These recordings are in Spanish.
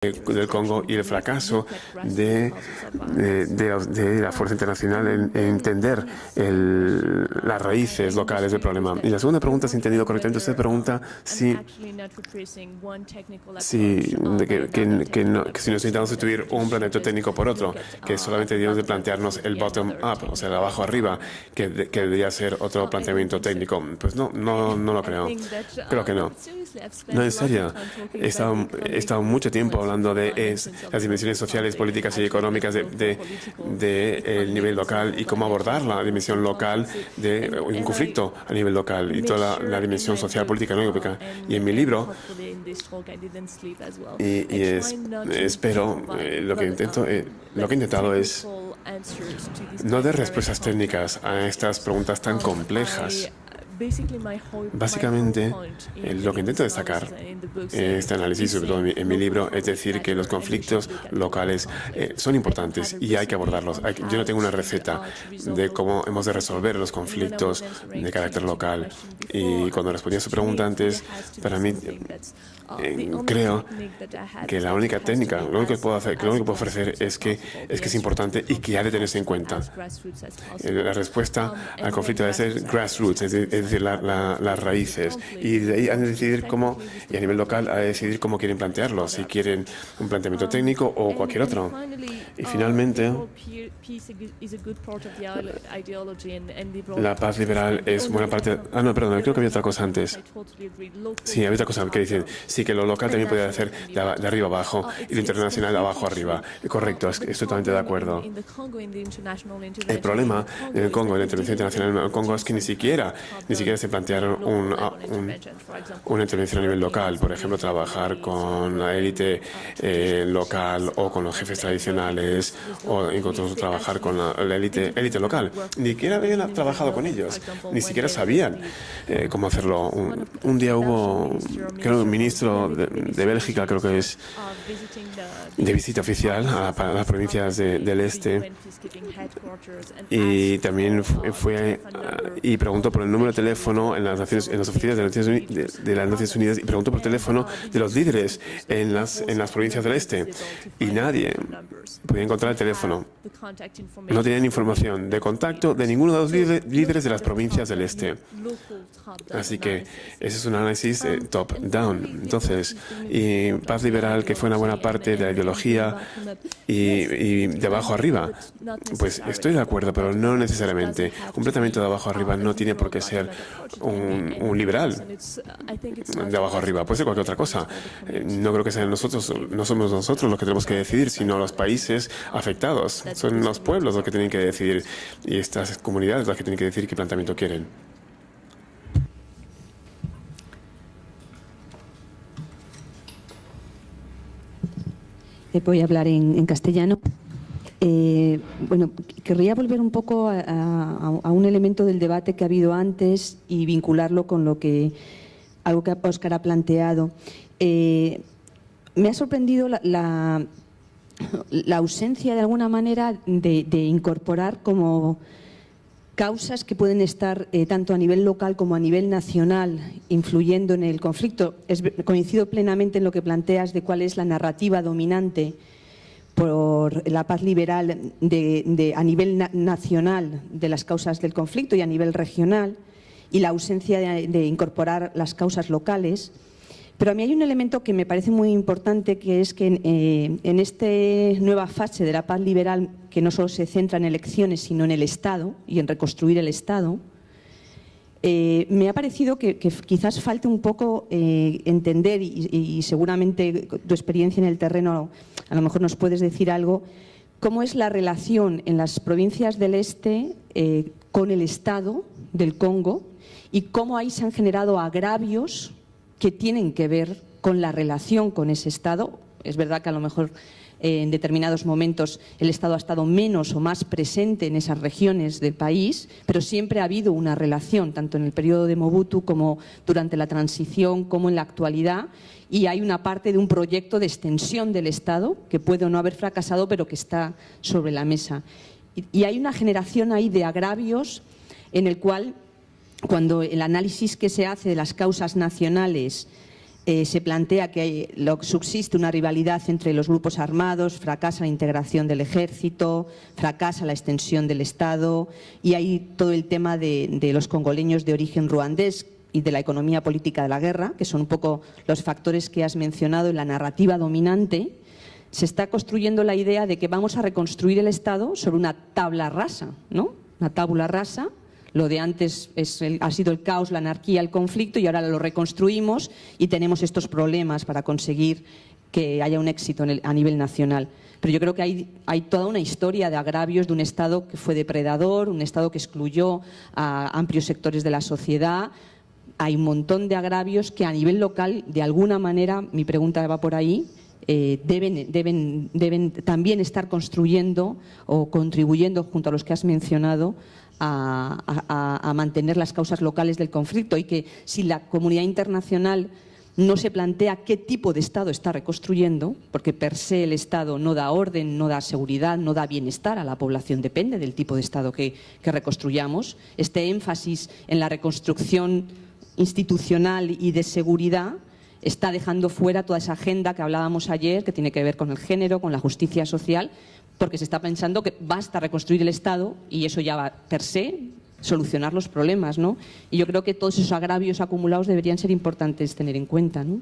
del Congo y el fracaso de la fuerza internacional en entender las raíces locales del problema. Y la segunda pregunta, si he entendido correctamente, usted pregunta si si necesitamos sustituir un planteamiento técnico por otro, que solamente debemos de plantearnos el bottom-up, o sea, el abajo arriba, que debería ser otro planteamiento técnico. Pues no lo creo. Creo que no. No, en serio. He estado mucho tiempo hablando de las dimensiones sociales, políticas y económicas del nivel local y cómo abordar la dimensión local de un conflicto a nivel local y toda la dimensión social, política y económica. Y en mi libro, espero, lo que he intentado es no dar respuestas técnicas a estas preguntas tan complejas. Básicamente, lo que intento destacar en este análisis, sobre todo en mi libro, es decir que los conflictos locales son importantes y hay que abordarlos. Yo no tengo una receta de cómo hemos de resolver los conflictos de carácter local. Y cuando respondí a su pregunta antes, para mí, creo que la única técnica, lo único que puedo hacer, que lo único que puedo ofrecer es que es importante y que ha de tenerse en cuenta. La respuesta al conflicto debe ser grassroots, es decir, las raíces. Y de ahí han de decidir cómo, y a nivel local, han de decidir cómo quieren plantearlo, si quieren un planteamiento técnico o cualquier otro. Y finalmente, la paz liberal es buena parte. No, perdón, creo que había otra cosa antes. Sí, había otra cosa que dicen. Sí, que lo local también puede hacer de arriba abajo y lo internacional de abajo arriba. Correcto, estoy totalmente de acuerdo. El problema en el Congo, en la intervención internacional en el Congo, es que ni siquiera se plantearon una intervención a nivel local. Por ejemplo, trabajar con la élite local o con los jefes tradicionales o incluso trabajar con la élite local. Ni siquiera habían trabajado con ellos, ni siquiera sabían cómo hacerlo. Un día hubo, creo, un ministro de Bélgica, creo que es, de visita oficial a las provincias del este, y también fue y preguntó por el número de teléfono en las oficinas de las Naciones Unidas y preguntó por teléfono de los líderes en las provincias del este y nadie podía encontrar el teléfono. No tenían información de contacto de ninguno de los líderes de las provincias del este. Así que ese es un análisis top-down. Entonces, y paz liberal, que fue una buena parte de la ideología, y de abajo arriba, pues estoy de acuerdo, pero no necesariamente. Un planteamiento de abajo arriba no tiene por qué ser un liberal de abajo arriba, puede ser cualquier otra cosa. No creo que sean nosotros, no somos nosotros los que tenemos que decidir, sino los países afectados. Son los pueblos los que tienen que decidir y estas comunidades las que tienen que decidir qué planteamiento quieren. Voy a hablar en castellano. Bueno, querría volver un poco a un elemento del debate que ha habido antes y vincularlo con algo que Óscar ha planteado. Me ha sorprendido la ausencia, de alguna manera, de incorporar como causas que pueden estar tanto a nivel local como a nivel nacional influyendo en el conflicto. Coincido plenamente en lo que planteas de cuál es la narrativa dominante por la paz liberal a nivel nacional de las causas del conflicto y a nivel regional, y la ausencia de incorporar las causas locales. Pero a mí hay un elemento que me parece muy importante, que es que en esta nueva fase de la paz liberal, que no solo se centra en elecciones, sino en el Estado y en reconstruir el Estado, me ha parecido que quizás falte un poco entender, y seguramente tu experiencia en el terreno a lo mejor nos puedes decir algo, cómo es la relación en las provincias del este con el Estado del Congo y cómo ahí se han generado agravios que tienen que ver con la relación con ese Estado. Es verdad que a lo mejor en determinados momentos el Estado ha estado menos o más presente en esas regiones del país, pero siempre ha habido una relación, tanto en el periodo de Mobutu como durante la transición, como en la actualidad, y hay una parte de un proyecto de extensión del Estado que puede o no haber fracasado, pero que está sobre la mesa. Y hay una generación ahí de agravios en el cual, cuando el análisis que se hace de las causas nacionales Se plantea que subsiste una rivalidad entre los grupos armados, fracasa la integración del ejército, fracasa la extensión del Estado, y hay todo el tema de los congoleños de origen ruandés y de la economía política de la guerra, que son un poco los factores que has mencionado en la narrativa dominante. Se está construyendo la idea de que vamos a reconstruir el Estado sobre una tabla rasa, ¿no? Una tabula rasa. Lo de antes ha sido el caos, la anarquía, el conflicto, y ahora lo reconstruimos y tenemos estos problemas para conseguir que haya un éxito a nivel nacional. Pero yo creo que hay toda una historia de agravios de un Estado que fue depredador, un Estado que excluyó a amplios sectores de la sociedad. Hay un montón de agravios que a nivel local, de alguna manera, mi pregunta va por ahí, deben también estar construyendo o contribuyendo, junto a los que has mencionado, a mantener las causas locales del conflicto, y que si la comunidad internacional no se plantea qué tipo de Estado está reconstruyendo, porque per se el Estado no da orden, no da seguridad, no da bienestar a la población, depende del tipo de Estado que reconstruyamos, este énfasis en la reconstrucción institucional y de seguridad está dejando fuera toda esa agenda que hablábamos ayer, que tiene que ver con el género, con la justicia social, porque se está pensando que basta reconstruir el Estado y eso ya va per se solucionar los problemas, ¿no? Y yo creo que todos esos agravios acumulados deberían ser importantes tener en cuenta, ¿no?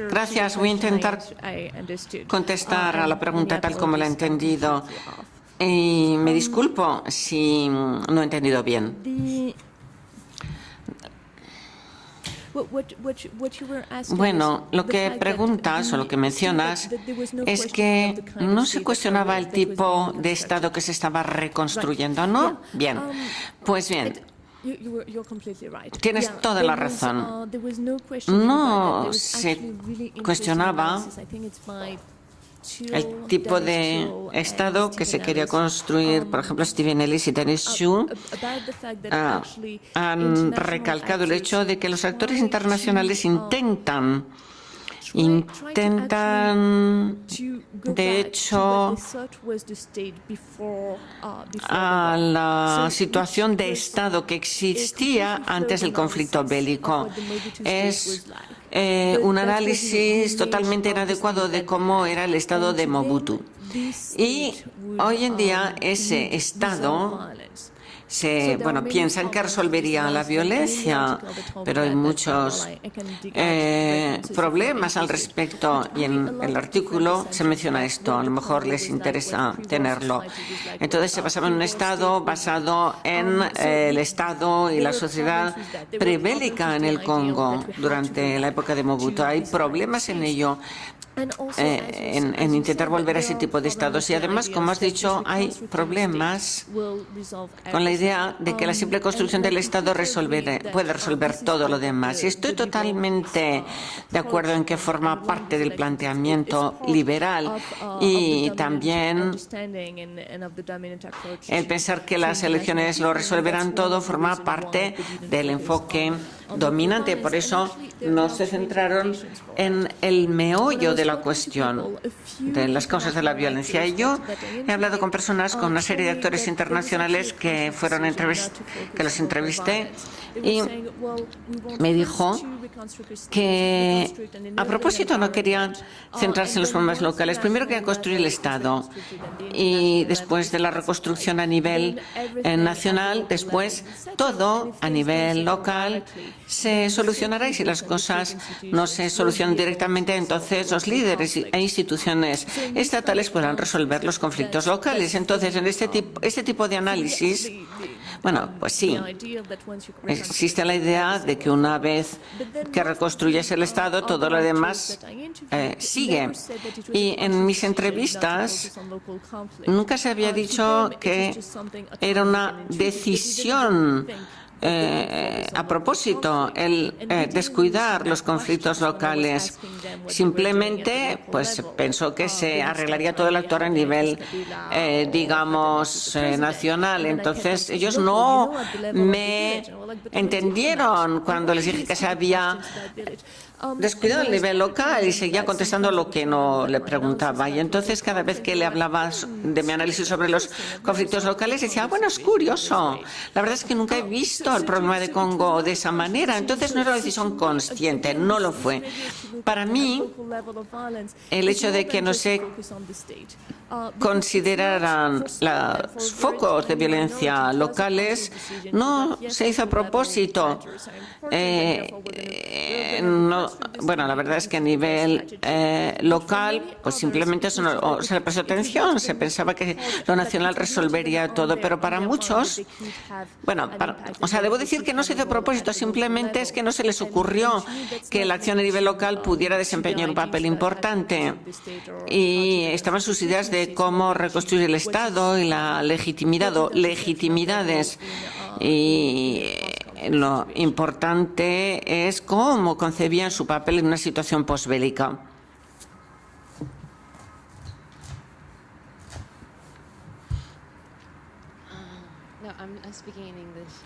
Gracias. Voy a intentar contestar a la pregunta tal como la he entendido. Y me disculpo si no he entendido bien. Bueno, lo que preguntas o lo que mencionas es que no se cuestionaba el tipo de Estado que se estaba reconstruyendo, ¿no? Bien, pues bien. Tienes toda la razón. No se cuestionaba el tipo de Estado que se quería construir. Por ejemplo, Stephen Ellis y Dennis Xu han recalcado el hecho de que los actores internacionales intentan, de hecho, a la situación de Estado que existía antes del conflicto bélico. Es un análisis totalmente inadecuado de cómo era el Estado de Mobutu. Y hoy en día ese Estado piensan que resolvería la violencia, pero hay muchos problemas al respecto, y en el artículo se menciona esto. A lo mejor les interesa tenerlo. Entonces se basaba en un Estado basado en el Estado y la sociedad prebélica en el Congo durante la época de Mobutu. Hay problemas en ello. En intentar volver a ese tipo de estados. Y además, como has dicho, hay problemas con la idea de que la simple construcción del Estado puede resolver todo lo demás. Y estoy totalmente de acuerdo en que forma parte del planteamiento liberal, y también el pensar que las elecciones lo resolverán todo forma parte del enfoque dominante. Por eso no se centraron en el meollo de la cuestión, de las causas de la violencia. Y yo he hablado con personas, con una serie de actores internacionales que los entrevisté, y me dijo que a propósito no querían centrarse en los problemas locales. Primero querían construir el Estado, y después de la reconstrucción a nivel nacional, después todo a nivel local se solucionará, y si las cosas no se solucionan directamente, entonces los líderes e instituciones estatales podrán resolver los conflictos locales. Entonces, en este tipo de análisis, bueno, pues sí, existe la idea de que una vez que reconstruyes el Estado, todo lo demás sigue. Y en mis entrevistas nunca se había dicho que era una decisión a propósito el descuidar los conflictos locales. Simplemente pues pensó que se arreglaría todo el actuar a nivel digamos nacional. Entonces ellos no me entendieron cuando les dije que se había descuidado el nivel local y seguía contestando lo que no le preguntaba. Y entonces cada vez que le hablaba de mi análisis sobre los conflictos locales decía, bueno, es curioso, la verdad es que nunca he visto el problema de Congo de esa manera. Entonces no era una decisión consciente, no lo fue. Para mí, el hecho de que no se consideraran los focos de violencia locales no se hizo a propósito. Bueno, la verdad es que a nivel local, pues simplemente se le prestó atención, se pensaba que lo nacional resolvería todo, pero para muchos, bueno, debo decir que no se hizo a propósito, simplemente es que no se les ocurrió que la acción a nivel local pudiera desempeñar un papel importante y estaban sus ideas de cómo reconstruir el Estado y la legitimidades. Y lo importante es cómo concebían su papel en una situación posbélica.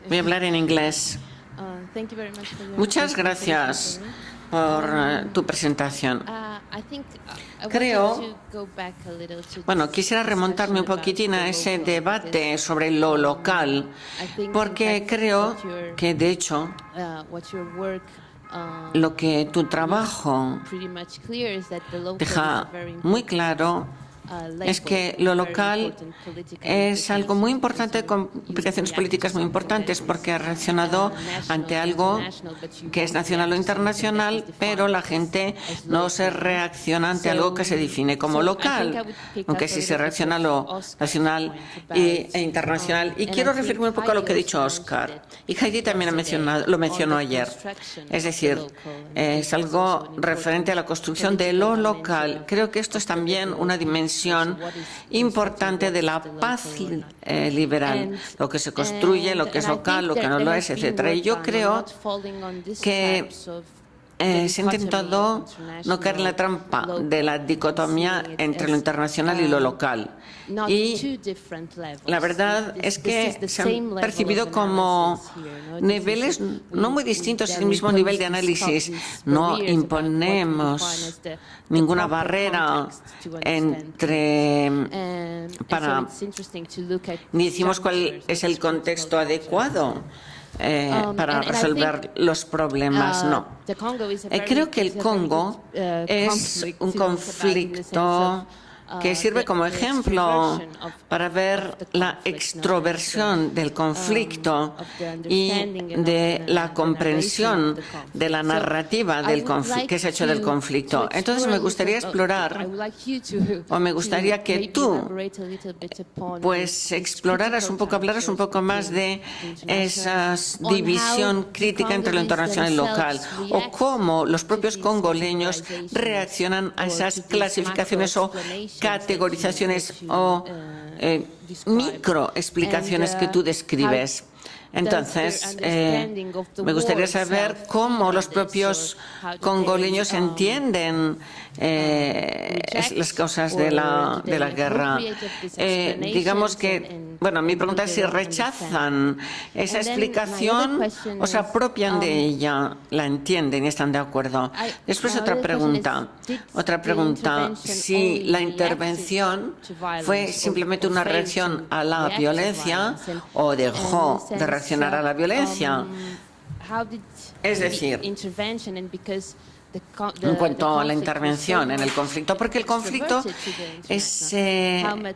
Voy a hablar en inglés. Muchas gracias por tu presentación. Creo, quisiera remontarme un poquitín a ese debate sobre lo local, porque creo que, de hecho, lo que tu trabajo deja muy claro es que lo local es algo muy importante, con implicaciones políticas muy importantes, porque ha reaccionado ante algo que es nacional o internacional, pero la gente no se reacciona ante algo que se define como local, aunque sí se reacciona a lo nacional e internacional. Y quiero referirme un poco a lo que ha dicho Óscar, y Heidi también lo mencionó ayer. Es decir, es algo referente a la construcción de lo local. Creo que esto es también una dimensión importante de la paz liberal, lo que se construye, lo que es local, lo que no lo es, etcétera. Y yo creo que se ha intentado no caer en la trampa de la dicotomía entre lo internacional y lo local. Y la verdad es que se han percibido como niveles no muy distintos, el mismo nivel de análisis. No imponemos ninguna barrera ni decimos cuál es el contexto adecuado para resolver los problemas, no. Creo que el Congo es un conflicto que sirve como ejemplo para ver la extroversión del conflicto y de la comprensión de la narrativa del que se ha hecho del conflicto. Entonces me gustaría explorar, o me gustaría que tú pues exploraras un poco, hablaras un poco más de esa división crítica entre lo internacional y lo local, o cómo los propios congoleños reaccionan a esas clasificaciones o categorizaciones o microexplicaciones que tú describes. Entonces, me gustaría saber cómo los propios congoleños entienden las causas de la guerra. Digamos que, bueno, mi pregunta es si rechazan esa explicación o se apropian de ella, la entienden y están de acuerdo. Después otra pregunta, si la intervención fue simplemente una reacción a la violencia o dejó de reaccionar a la violencia. Es decir, en cuanto a la intervención en el conflicto, porque el conflicto